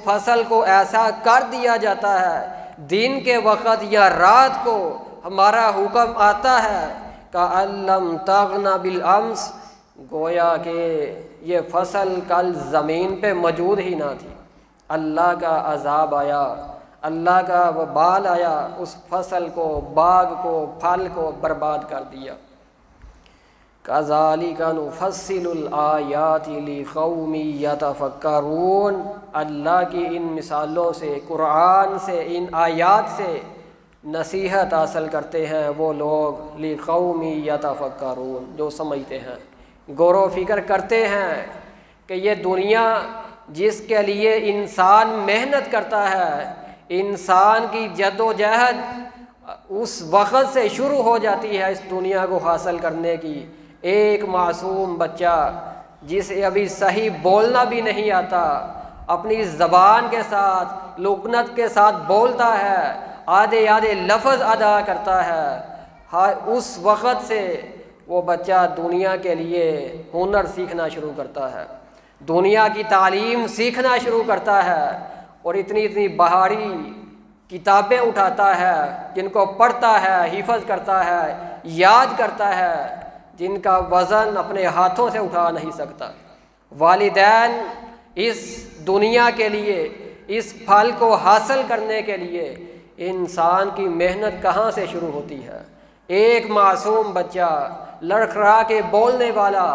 فصل کو ایسا کر دیا جاتا ہے، دن کے وقت یا رات کو ہمارا حکم آتا ہے کأن لم تغن بالامس، گویا کہ یہ فصل کل زمین پہ موجود ہی نہ تھی، اللہ کا عذاب آیا، اللہ کا وبال آیا، اس فصل کو، باغ کو، پھل کو برباد کر دیا۔ کذالک نفصل الآیات لقوم یتفکرون، اللہ کی ان مثالوں سے، قرآن سے، ان آیات سے نصیحت حاصل کرتے ہیں وہ لوگ لقوم یتفکرون، جو سمجھتے ہیں، غور و فکر کرتے ہیں کہ یہ دنیا جس کے لیے انسان محنت کرتا ہے، انسان کی جد و جہد اس وقت سے شروع ہو جاتی ہے اس دنیا کو حاصل کرنے کی۔ ایک معصوم بچہ جسے ابھی صحیح بولنا بھی نہیں آتا، اپنی زبان کے ساتھ لکنت کے ساتھ بولتا ہے، آدھے آدھے لفظ ادا کرتا ہے، اس وقت سے وہ بچہ دنیا کے لیے ہنر سیکھنا شروع کرتا ہے، دنیا کی تعلیم سیکھنا شروع کرتا ہے، اور اتنی اتنی بہاری کتابیں اٹھاتا ہے جن کو پڑھتا ہے، حفظ کرتا ہے، یاد کرتا ہے، جن کا وزن اپنے ہاتھوں سے اٹھا نہیں سکتا۔ والدین اس دنیا کے لیے، اس پھل کو حاصل کرنے کے لیے انسان کی محنت کہاں سے شروع ہوتی ہے؟ ایک معصوم بچہ لڑکھڑا کے بولنے والا،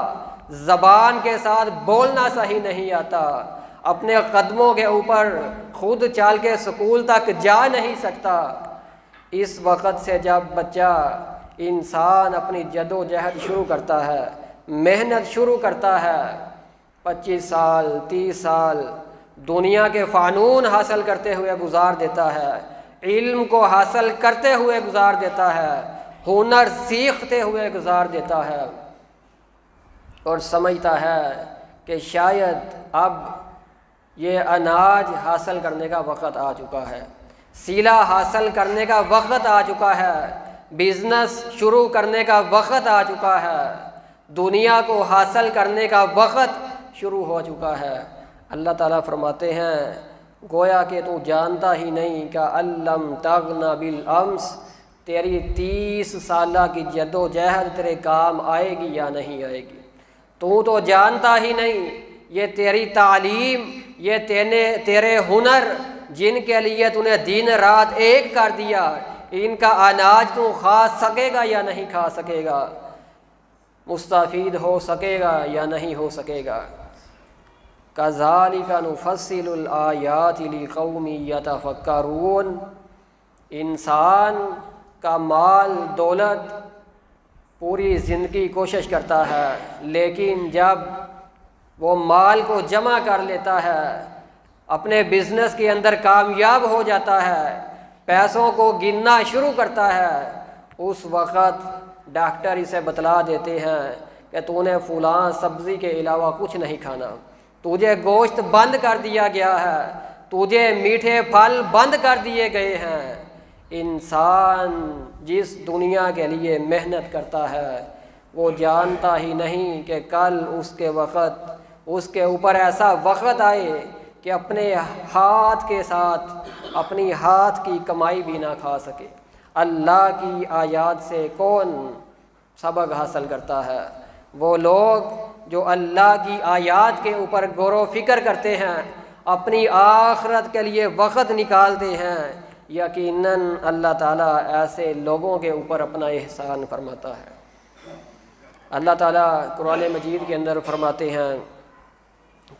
زبان کے ساتھ بولنا صحیح نہیں آتا، اپنے قدموں کے اوپر خود چال کے سکول تک جا نہیں سکتا، اس وقت سے جب بچہ انسان اپنی جد و جہد شروع کرتا ہے، محنت شروع کرتا ہے، 25 سال 30 سال دنیا کے فنون حاصل کرتے ہوئے گزار دیتا ہے، علم کو حاصل کرتے ہوئے گزار دیتا ہے، ہنر سیکھتے ہوئے گزار دیتا ہے، اور سمجھتا ہے کہ شاید اب یہ اناج حاصل کرنے کا وقت آ چکا ہے، سیلا حاصل کرنے کا وقت آ چکا ہے، بزنس شروع کرنے کا وقت آ چکا ہے، دنیا کو حاصل کرنے کا وقت شروع ہو چکا ہے۔ اللہ تعالیٰ فرماتے ہیں گویا کہ تو جانتا ہی نہیں کہ علم تغن بالامس، تیری 30 سالہ کی جد و جہد تیرے کام آئے گی یا نہیں آئے گی، تو جانتا ہی نہیں یہ تیری تعلیم، یہ تیرے ہنر جن کے لیے تو نے دن رات ایک کر دیا، ان کا اناج تو کھا سکے گا یا نہیں کھا سکے گا، مستفید ہو سکے گا یا نہیں ہو سکے گا۔ کذالک نفصل الآیات لقوم یتفکرون، انسان کا مال دولت پوری زندگی کوشش کرتا ہے، لیکن جب وہ مال کو جمع کر لیتا ہے، اپنے بزنس کے اندر کامیاب ہو جاتا ہے، پیسوں کو گننا شروع کرتا ہے، اس وقت ڈاکٹر اسے بتلا دیتے ہیں کہ تو نے فلاں سبزی کے علاوہ کچھ نہیں کھانا، تجھے گوشت بند کر دیا گیا ہے، تجھے میٹھے پھل بند کر دیے گئے ہیں۔ انسان جس دنیا کے لیے محنت کرتا ہے وہ جانتا ہی نہیں کہ کل اس کے وقت اس کے اوپر ایسا وقت آئے کہ اپنے ہاتھ کے ساتھ اپنی ہاتھ کی کمائی بھی نہ کھا سکے۔ اللہ کی آیات سے کون سبق حاصل کرتا ہے؟ وہ لوگ جو اللہ کی آیات کے اوپر غور و فکر کرتے ہیں، اپنی آخرت کے لیے وقت نکالتے ہیں، یقیناً اللہ تعالیٰ ایسے لوگوں کے اوپر اپنا احسان فرماتا ہے۔ اللہ تعالیٰ قرآن مجید کے اندر فرماتے ہیں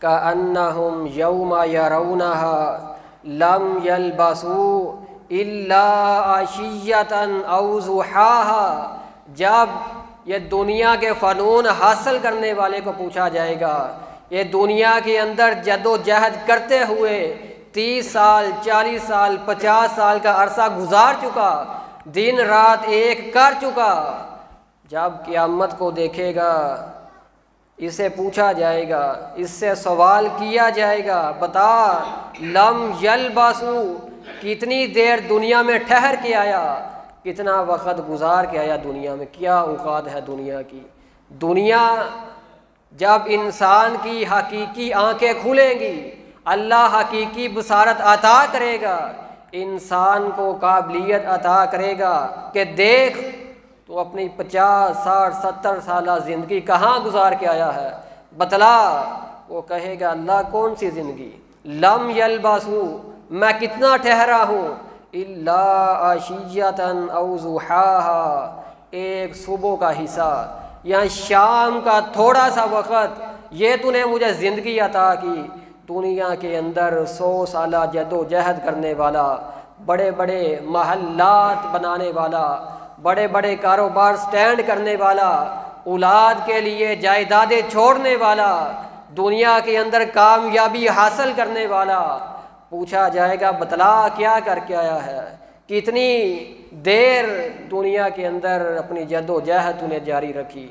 کأنہم یوم یرونہا لم یلبسوا الا عشیۃ او ضحاہا، جب یہ دنیا کے فنون حاصل کرنے والے کو پوچھا جائے گا، یہ دنیا کے اندر جد و جہد کرتے ہوئے 30 سال 40 سال 50 سال کا عرصہ گزار چکا، دن رات ایک کر چکا، جب قیامت کو دیکھے گا اسے پوچھا جائے گا، اس سے سوال کیا جائے گا، بتا لم یلبسوا، کتنی دیر دنیا میں ٹھہر کے آیا، کتنا وقت گزار کے آیا دنیا میں، کیا اوقات ہے دنیا کی۔ دنیا جب انسان کی حقیقی آنکھیں کھلیں گی، اللہ حقیقی بصارت عطا کرے گا، انسان کو قابلیت عطا کرے گا کہ دیکھ تو اپنی 50 60 70 سالہ زندگی کہاں گزار کے آیا ہے، بتلا۔ وہ کہے گا اللہ کون سی زندگی، لم یلبسو، میں کتنا ٹھہرا ہوں، الا عشیۃ او ضحاھا، ایک صبح کا حصہ یا شام کا تھوڑا سا وقت، یہ تو نے مجھے زندگی عطا کی۔ دنیا کے اندر 100 سالہ جد و جہد کرنے والا، بڑے بڑے محلات بنانے والا، بڑے بڑے کاروبار سٹینڈ کرنے والا، اولاد کے لیے جائیدادیں چھوڑنے والا، دنیا کے اندر کامیابی حاصل کرنے والا، پوچھا جائے گا بتلا کیا کر کے آیا ہے، کتنی دیر دنیا کے اندر اپنی جد و جہد نے جاری رکھی،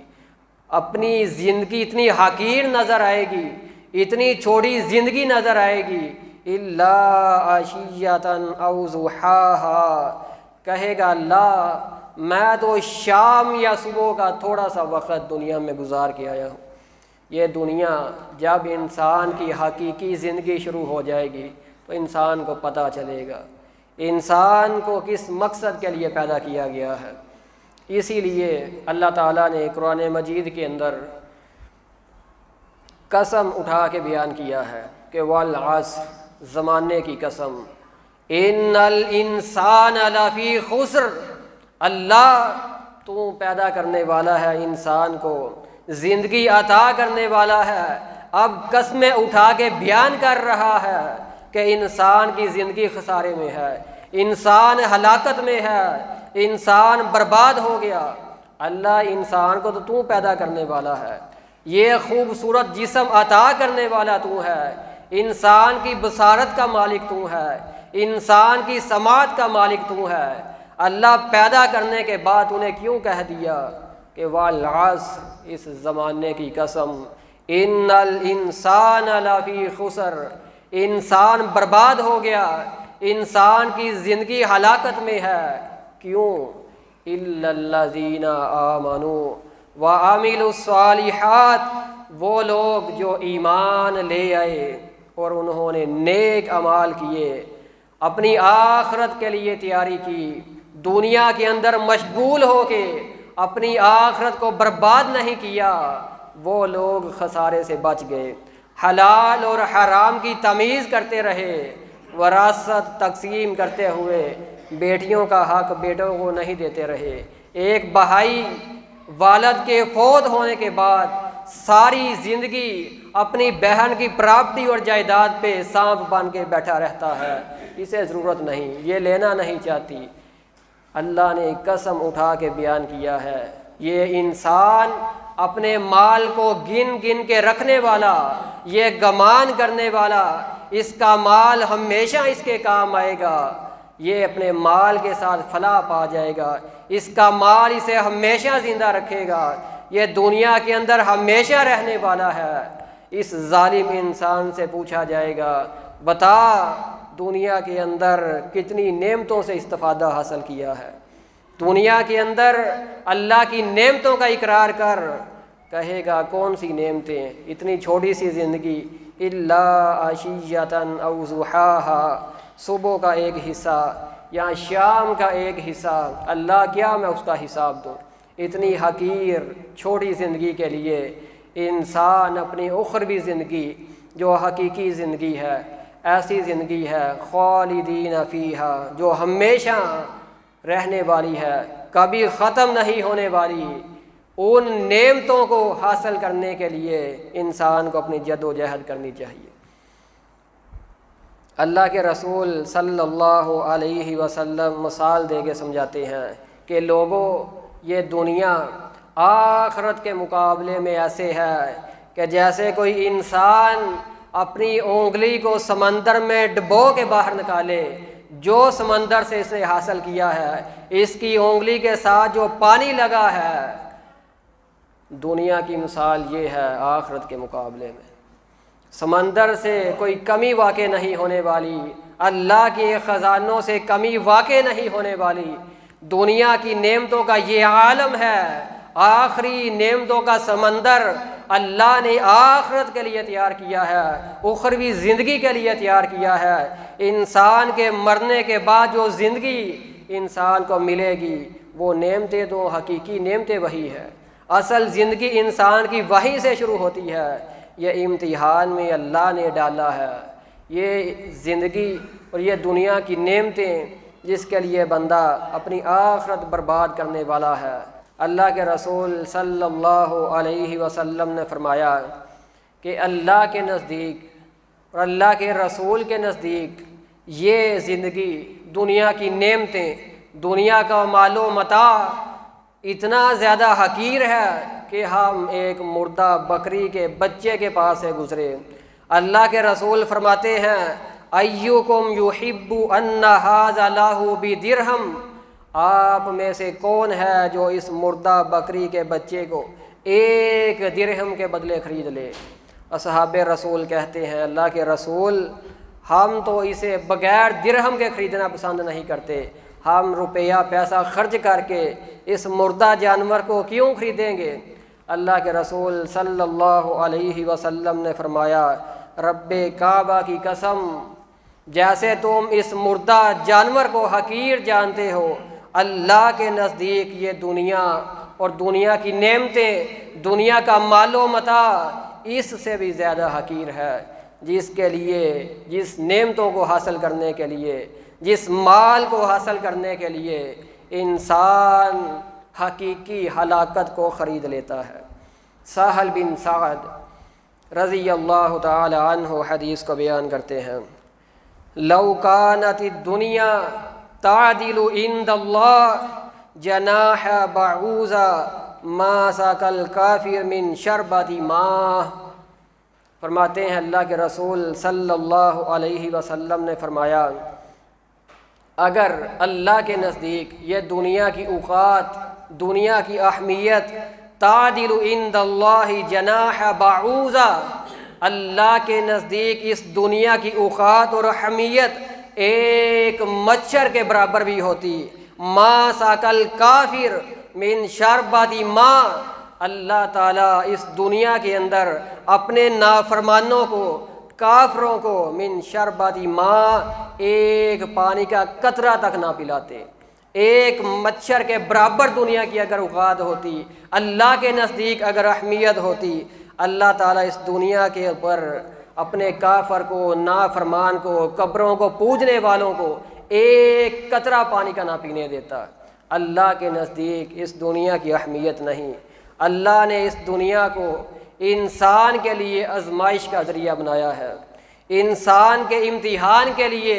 اپنی زندگی اتنی حقیر نظر آئے گی، اتنی چھوٹی زندگی نظر آئے گی، الا عشیۃ او ضحاھا، کہے گا اللہ میں تو شام یا صبح کا تھوڑا سا وقت دنیا میں گزار کے آیا ہوں۔ یہ دنیا جب انسان کی حقیقی زندگی شروع ہو جائے گی تو انسان کو پتہ چلے گا انسان کو کس مقصد کے لیے پیدا کیا گیا ہے۔ اسی لیے اللہ تعالیٰ نے قرآن مجید کے اندر قسم اٹھا کے بیان کیا ہے کہ والعصر، زمانے کی قسم، ان الانسان لفی خسر، اللہ تو پیدا کرنے والا ہے انسان کو، زندگی عطا کرنے والا ہے، اب قسمیں اٹھا کے بیان کر رہا ہے کہ انسان کی زندگی خسارے میں ہے، انسان ہلاکت میں ہے، انسان برباد ہو گیا۔ اللہ انسان کو تو پیدا کرنے والا ہے، یہ خوبصورت جسم عطا کرنے والا تو ہے، انسان کی بصارت کا مالک تو ہے، انسان کی سماعت کا مالک تو ہے۔ اللہ پیدا کرنے کے بعد انہیں کیوں کہہ دیا کہ والعصر، اس زمانے کی قسم، ان الانسان لفی خسر، انسان برباد ہو گیا، انسان کی زندگی ہلاکت میں ہے۔ کیوں؟ الا الذین آمنوا وعملوا الصالحات، وہ لوگ جو ایمان لے آئے اور انہوں نے نیک اعمال کیے، اپنی آخرت کے لیے تیاری کی، دنیا کے اندر مشغول ہو کے اپنی آخرت کو برباد نہیں کیا، وہ لوگ خسارے سے بچ گئے، حلال اور حرام کی تمیز کرتے رہے، وراثت تقسیم کرتے ہوئے بیٹیوں کا حق بیٹوں کو نہیں دیتے رہے، ایک بھائی والد کے فوت ہونے کے بعد ساری زندگی اپنی بہن کی پراپرٹی اور جائیداد پہ سانپ بن کے بیٹھا رہتا ہے، اسے ضرورت نہیں، یہ لینا نہیں چاہتی۔ اللہ نے قسم اٹھا کے بیان کیا ہے، یہ انسان اپنے مال کو گن گن کے رکھنے والا، یہ گمان کرنے والا، اس کا مال ہمیشہ اس کے کام آئے گا، یہ اپنے مال کے ساتھ فلاح پا جائے گا، اس کا مال اسے ہمیشہ زندہ رکھے گا، یہ دنیا کے اندر ہمیشہ رہنے والا ہے۔ اس ظالم انسان سے پوچھا جائے گا بتا دنیا کے اندر کتنی نعمتوں سے استفادہ حاصل کیا ہے، دنیا کے اندر اللہ کی نعمتوں کا اقرار کر، کہے گا کون سی نعمتیں، اتنی چھوٹی سی زندگی، الا عشیۃ او ضحاھا، صبح کا ایک حصہ یا شام کا ایک حصہ، اللہ کیا میں اس کا حساب دوں، اتنی حقیر چھوٹی زندگی کے لیے انسان اپنی اخروی زندگی جو حقیقی زندگی ہے، ایسی زندگی ہے خالدین فیہا، جو ہمیشہ رہنے والی ہے، کبھی ختم نہیں ہونے والی، ان نعمتوں کو حاصل کرنے کے لیے انسان کو اپنی جد و جہد کرنی چاہیے۔ اللہ کے رسول صلی اللہ علیہ وسلم مثال دے کے سمجھاتے ہیں کہ لوگوں، یہ دنیا آخرت کے مقابلے میں ایسے ہے کہ جیسے کوئی انسان اپنی انگلی کو سمندر میں ڈبو کے باہر نکالے، جو سمندر سے اسے حاصل کیا ہے، اس کی انگلی کے ساتھ جو پانی لگا ہے، دنیا کی مثال یہ ہے آخرت کے مقابلے میں، سمندر سے کوئی کمی واقع نہیں ہونے والی، اللہ کے خزانوں سے کمی واقع نہیں ہونے والی، دنیا کی نعمتوں کا یہ عالم ہے، آخری نعمتوں کا سمندر اللہ نے آخرت کے لیے تیار کیا ہے، اخروی زندگی کے لیے تیار کیا ہے۔ انسان کے مرنے کے بعد جو زندگی انسان کو ملے گی وہ نعمتیں تو حقیقی نعمتیں وہی ہے۔ اصل زندگی انسان کی وہیں سے شروع ہوتی ہے، یہ امتحان میں اللہ نے ڈالا ہے۔ یہ زندگی اور یہ دنیا کی نعمتیں جس کے لیے بندہ اپنی آخرت برباد کرنے والا ہے۔ اللہ کے رسول صلی اللہ علیہ وسلم نے فرمایا کہ اللہ کے نزدیک اور اللہ کے رسول کے نزدیک یہ زندگی، دنیا کی نعمتیں، دنیا کا مال و متاع اتنا زیادہ حقیر ہے کہ ہم ایک مردہ بکری کے بچے کے پاس سے گزرے۔ اللہ کے رسول فرماتے ہیں ایکم یحب ان ھذا لہ بدرہم، آپ میں سے کون ہے جو اس مردہ بکری کے بچے کو 1 درہم کے بدلے خرید لے؟ اصحاب رسول کہتے ہیں اللہ کے رسول ہم تو اسے بغیر درہم کے خریدنا پسند نہیں کرتے، ہم روپیہ پیسہ خرچ کر کے اس مردہ جانور کو کیوں خریدیں گے؟ اللہ کے رسول صلی اللہ علیہ وسلم نے فرمایا رب کعبہ کی قسم، جیسے تم اس مردہ جانور کو حقیر جانتے ہو، اللہ کے نزدیک یہ دنیا اور دنیا کی نعمتیں، دنیا کا مال و متاع اس سے بھی زیادہ حقیر ہے، جس کے لیے، جس نعمتوں کو حاصل کرنے کے لیے، جس مال کو حاصل کرنے کے لیے انسان حقیقی ہلاکت کو خرید لیتا ہے۔ سہل بن سعد رضی اللہ تعالی عنہ حدیث کو بیان کرتے ہیں لو کانت الدنیا تعدل عند اللہ جناح بعوضہ ما سقى الکافر من شربۃ ماء۔ فرماتے ہیں اللہ کے رسول صلی اللہ علیہ وسلم نے فرمایا اگر اللہ کے نزدیک یہ دنیا کی اوقات، دنیا کی اہمیت تعدل عند اللہ جناح بعوضہ، اللہ کے نزدیک اس دنیا کی اوقات اور اہمیت ایک مچھر کے برابر بھی ہوتی، ما سقى الکافر من شربۃ ماء، اللہ تعالیٰ اس دنیا کے اندر اپنے نافرمانوں کو، کافروں کو من شربۃ ماء، ایک پانی کا قطرہ تک نہ پلاتے۔ ایک مچھر کے برابر دنیا کی اگر اوقات ہوتی، اللہ کے نزدیک اگر اہمیت ہوتی، اللہ تعالیٰ اس دنیا کے اوپر اپنے کافر کو، نافرمان کو، قبروں کو پوجنے والوں کو ایک قطرہ پانی کا نہ پینے دیتا۔ اللہ کے نزدیک اس دنیا کی اہمیت نہیں۔ اللہ نے اس دنیا کو انسان کے لیے آزمائش کا ذریعہ بنایا ہے، انسان کے امتحان کے لیے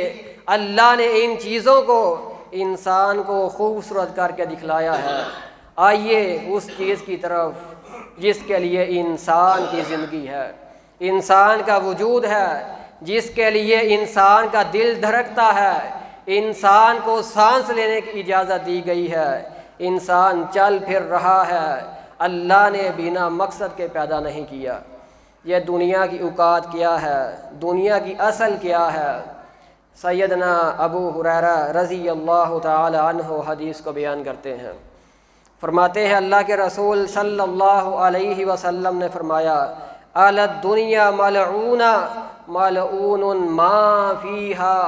اللہ نے ان چیزوں کو انسان کو خوبصورت کر کے دکھلایا ہے۔ آئیے اس چیز کی طرف جس کے لیے انسان کی زندگی ہے، انسان کا وجود ہے، جس کے لیے انسان کا دل دھڑکتا ہے، انسان کو سانس لینے کی اجازت دی گئی ہے، انسان چل پھر رہا ہے، اللہ نے بنا مقصد کے پیدا نہیں کیا۔ یہ دنیا کی اوقات کیا ہے، دنیا کی اصل کیا ہے؟ سیدنا ابو ہریرہ رضی اللہ تعالی عنہ حدیث کو بیان کرتے ہیں، فرماتے ہیں اللہ کے رسول صلی اللہ علیہ وسلم نے فرمایا الی الدنیا ملعونہ ملعون ما فیہا،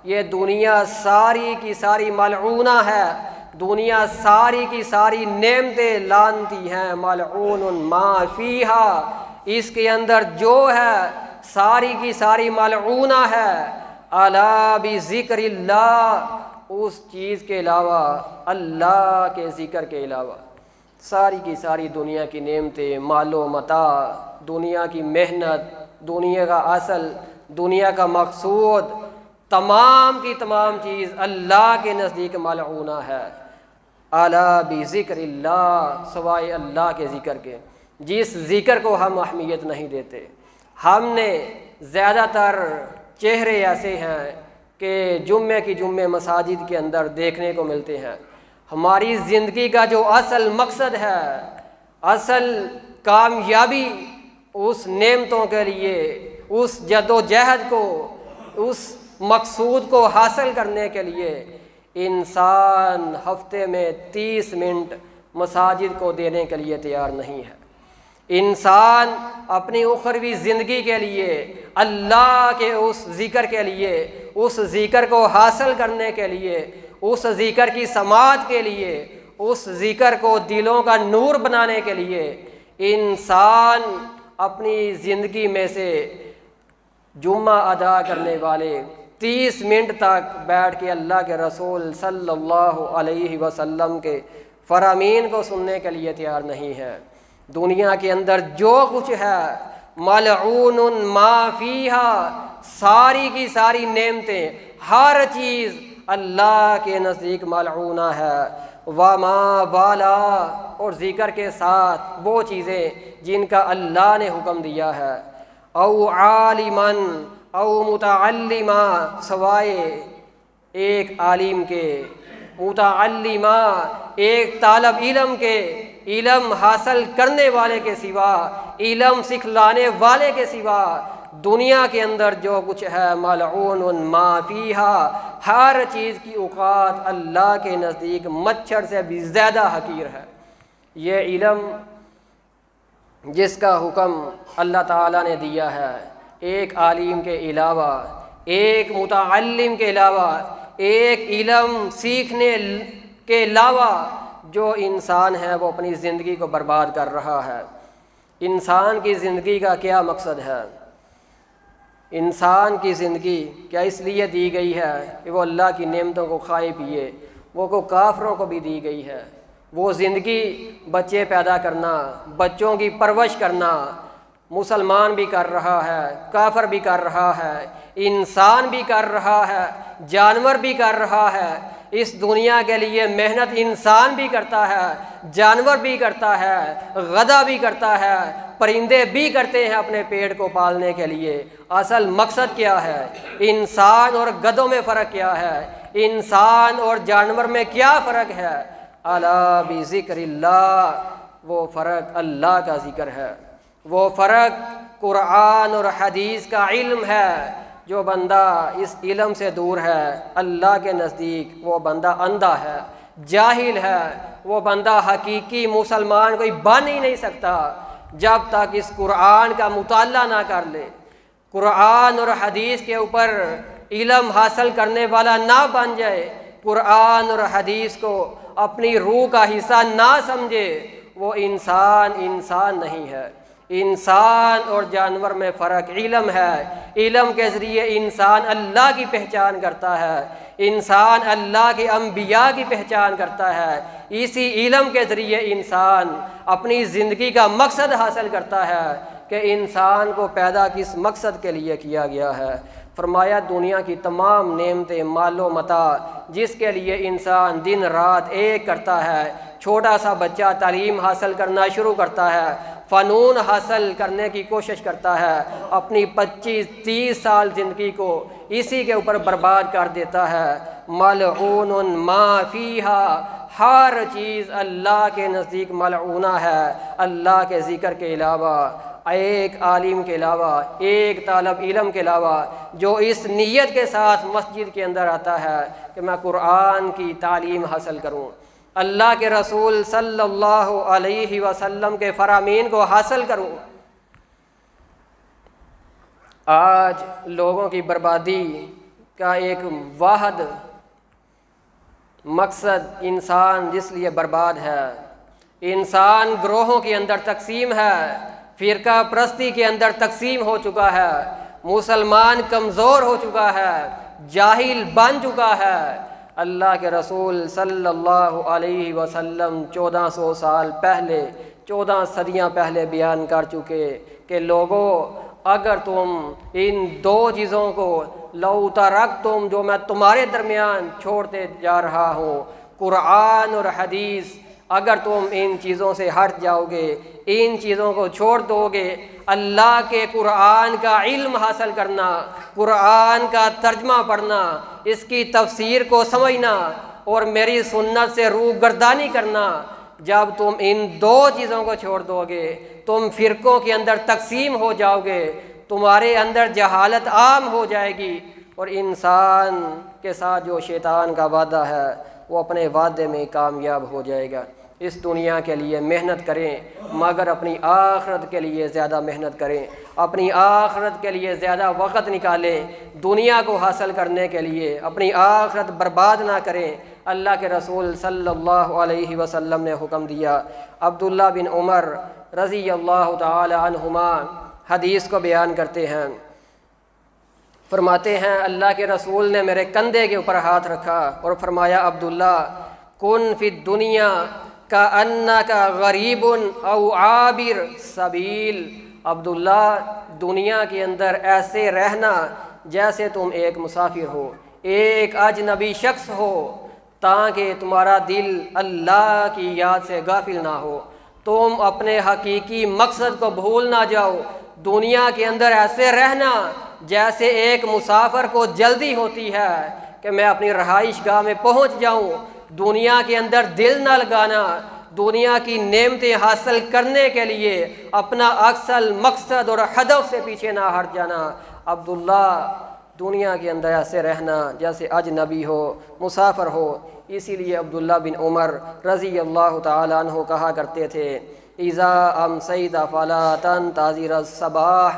یہ دنیا ساری کی ساری ملعونہ ہے، دنیا ساری کی ساری نعمتیں لانتی ہیں، ملعون ما فیہا، اس کے اندر جو ہے ساری کی ساری ملعونہ ہے، الا بذکر اللہ، اس چیز کے علاوہ، اللہ کے ذکر کے علاوہ ساری کی ساری دنیا کی نعمتیں، مال و متاع، دنیا کی محنت، دنیا کا اصل، دنیا کا مقصود، تمام کی تمام چیز اللہ کے نزدیک ملعونہ ہے۔ الا بذکر اللہ، سوائے اللہ کے ذکر کے، جس ذکر کو ہم اہمیت نہیں دیتے۔ ہم نے زیادہ تر چہرے ایسے ہیں کہ جمعے کی جمعے مساجد کے اندر دیکھنے کو ملتے ہیں۔ ہماری زندگی کا جو اصل مقصد ہے، اصل کامیابی، اس نعمتوں کے لیے، اس جد و جہد کو، اس مقصود کو حاصل کرنے کے لیے انسان ہفتے میں 30 منٹ مساجد کو دینے کے لیے تیار نہیں ہے۔ انسان اپنی اخروی زندگی کے لیے، اللہ کے اس ذکر کے لیے، اس ذکر کو حاصل کرنے کے لیے، اس ذکر کی سماعت کے لیے، اس ذکر کو دلوں کا نور بنانے کے لیے انسان اپنی زندگی میں سے جمعہ ادا کرنے والے 30 منٹ تک بیٹھ کے اللہ کے رسول صلی اللہ علیہ وسلم کے فرامین کو سننے کے لیے تیار نہیں ہے۔ دنیا کے اندر جو کچھ ہے ملعون ما فیہا، ساری کی ساری نعمتیں، ہر چیز اللہ کے نزدیک ملعونہ ہے۔ وما والا، اور ذکر کے ساتھ وہ چیزیں جن کا اللہ نے حکم دیا ہے۔ او عالمن او متعلما، سوائے ایک عالم کے، متعلما ایک طالب علم کے، علم حاصل کرنے والے کے سوا، علم سکھلانے والے کے سوا دنیا کے اندر جو کچھ ہے ملعون ما فیہا، ہر چیز کی اوقات اللہ کے نزدیک مچھر سے بھی زیادہ حقیر ہے۔ یہ علم جس کا حکم اللہ تعالیٰ نے دیا ہے، ایک عالم کے علاوہ، ایک متعلم کے علاوہ، ایک علم سیکھنے کے علاوہ جو انسان ہے وہ اپنی زندگی کو برباد کر رہا ہے۔ انسان کی زندگی کا کیا مقصد ہے؟ انسان کی زندگی کیا اس لیے دی گئی ہے کہ وہ اللہ کی نعمتوں کو کھائے پیے؟ وہ کو کافروں کو بھی دی گئی ہے۔ وہ زندگی بچے پیدا کرنا، بچوں کی پرورش کرنا، مسلمان بھی کر رہا ہے، کافر بھی کر رہا ہے، انسان بھی کر رہا ہے، جانور بھی کر رہا ہے۔ اس دنیا کے لیے محنت انسان بھی کرتا ہے، جانور بھی کرتا ہے، غدہ بھی کرتا ہے، پرندے بھی کرتے ہیں اپنے پیٹ کو پالنے کے لیے۔ اصل مقصد کیا ہے؟ انسان اور گدھوں میں فرق کیا ہے؟ انسان اور جانور میں کیا فرق ہے؟ الا بذکر اللہ، وہ فرق اللہ کا ذکر ہے، وہ فرق قرآن اور حدیث کا علم ہے۔ جو بندہ اس علم سے دور ہے اللہ کے نزدیک وہ بندہ اندھا ہے، جاہل ہے، وہ بندہ حقیقی مسلمان کوئی بن ہی نہیں سکتا جب تک اس قرآن کا مطالعہ نہ کر لے، قرآن اور حدیث کے اوپر علم حاصل کرنے والا نہ بن جائے، قرآن اور حدیث کو اپنی روح کا حصہ نہ سمجھے، وہ انسان نہیں ہے۔ انسان اور جانور میں فرق علم ہے۔ علم کے ذریعے انسان اللہ کی پہچان کرتا ہے، انسان اللہ کے انبیاء کی پہچان کرتا ہے۔ اسی علم کے ذریعے انسان اپنی زندگی کا مقصد حاصل کرتا ہے کہ انسان کو پیدا کس مقصد کے لیے کیا گیا ہے۔ فرمایا دنیا کی تمام نعمتیں، مال و متاع جس کے لیے انسان دن رات ایک کرتا ہے، چھوٹا سا بچہ تعلیم حاصل کرنا شروع کرتا ہے، فنون حاصل کرنے کی کوشش کرتا ہے، اپنی 25-30 سال زندگی کو اسی کے اوپر برباد کر دیتا ہے۔ ملعون ما فیہا، ہر چیز اللہ کے نزدیک ملعونہ ہے۔ اللہ کے ذکر کے علاوہ، ایک عالم کے علاوہ، ایک طالب علم کے علاوہ جو اس نیت کے ساتھ مسجد کے اندر آتا ہے کہ میں قرآن کی تعلیم حاصل کروں، اللہ کے رسول صلی اللہ علیہ وسلم کے فرامین کو حاصل کروں۔ آج لوگوں کی بربادی کا ایک واحد مقصد انسان جس لیے برباد ہے، انسان گروہوں کے اندر تقسیم ہے، فرقہ پرستی کے اندر تقسیم ہو چکا ہے، مسلمان کمزور ہو چکا ہے، جاہل بن چکا ہے۔ اللہ کے رسول صلی اللہ علیہ وسلم 1400 سال پہلے، 14 صدیاں پہلے بیان کر چکے کہ لوگوں اگر تم ان دو چیزوں کو لو ترکتم، جو میں تمہارے درمیان چھوڑتے جا رہا ہوں، قرآن اور حدیث، اگر تم ان چیزوں سے ہٹ جاؤ گے، ان چیزوں کو چھوڑ دو گے، اللہ کے قرآن کا علم حاصل کرنا، قرآن کا ترجمہ پڑھنا، اس کی تفسیر کو سمجھنا اور میری سنت سے روح گردانی کرنا، جب تم ان دو چیزوں کو چھوڑ دو گے تم فرقوں کے اندر تقسیم ہو جاؤ گے، تمہارے اندر جہالت عام ہو جائے گی، اور انسان کے ساتھ جو شیطان کا وعدہ ہے وہ اپنے وعدے میں کامیاب ہو جائے گا۔ اس دنیا کے لیے محنت کریں مگر اپنی آخرت کے لیے زیادہ محنت کریں، اپنی آخرت کے لیے زیادہ وقت نکالیں، دنیا کو حاصل کرنے کے لیے اپنی آخرت برباد نہ کریں۔ اللہ کے رسول صلی اللہ علیہ وسلم نے حکم دیا۔ عبداللہ بن عمر رضی اللہ تعالی عنہما حدیث کو بیان کرتے ہیں، فرماتے ہیں اللہ کے رسول نے میرے کندھے کے اوپر ہاتھ رکھا اور فرمایا عبداللہ کن فی الدنیا کأنک غریب او عابر سبیل، عبداللہ دنیا کے اندر ایسے رہنا جیسے تم ایک مسافر ہو، ایک اجنبی شخص ہو، تاکہ تمہارا دل اللہ کی یاد سے غافل نہ ہو، تم اپنے حقیقی مقصد کو بھول نہ جاؤ۔ دنیا کے اندر ایسے رہنا جیسے ایک مسافر کو جلدی ہوتی ہے کہ میں اپنی رہائش گاہ میں پہنچ جاؤں، دنیا کے اندر دل نہ لگانا، دنیا کی نعمتیں حاصل کرنے کے لیے اپنا اصل مقصد اور ہدف سے پیچھے نہ ہٹ جانا۔ عبداللہ دنیا کے اندر ایسے رہنا جیسے اجنبی ہو، مسافر ہو۔ اسی لیے عبداللہ بن عمر رضی اللہ تعالیٰ عنہ کہا کرتے تھے اذا امسیت فلا تنتظر الصباح،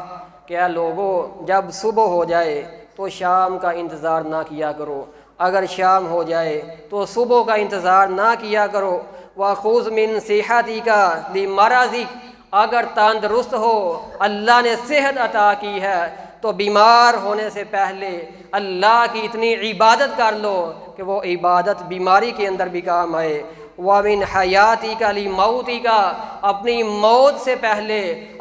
کہ اے لوگو جب صبح ہو جائے تو شام کا انتظار نہ کیا کرو، اگر شام ہو جائے تو صبح کا انتظار نہ کیا کرو۔ وَخُذْ مِنْ صِحَّتِكَ لِمَرَضِكَ، اگر تندرست ہو، اللہ نے صحت عطا کی ہے تو بیمار ہونے سے پہلے اللہ کی اتنی عبادت کر لو کہ وہ عبادت بیماری کے اندر بھی کام آئے۔ وَمِنْ حَيَاتِكَ لِمَوْتِكَ، اپنی موت سے پہلے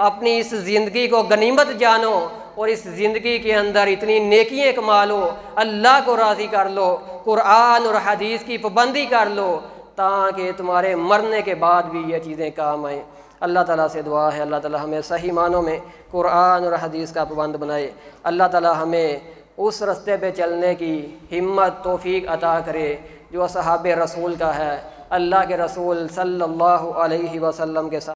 اپنی اس زندگی کو غنیمت جانو اور اس زندگی کے اندر اتنی نیکیاں کما لو، اللہ کو راضی کر لو، قرآن اور حدیث کی پابندی کر لو، تاکہ تمہارے مرنے کے بعد بھی یہ چیزیں کام آئیں۔ اللہ تعالیٰ سے دعا ہے اللہ تعالیٰ ہمیں صحیح معنوں میں قرآن اور حدیث کا پابند بنائے، اللہ تعالیٰ ہمیں اس رستے پہ چلنے کی ہمت توفیق عطا کرے جو اصحاب رسول کا ہے، اللہ کے رسول صلی اللہ علیہ وسلم کے ساتھ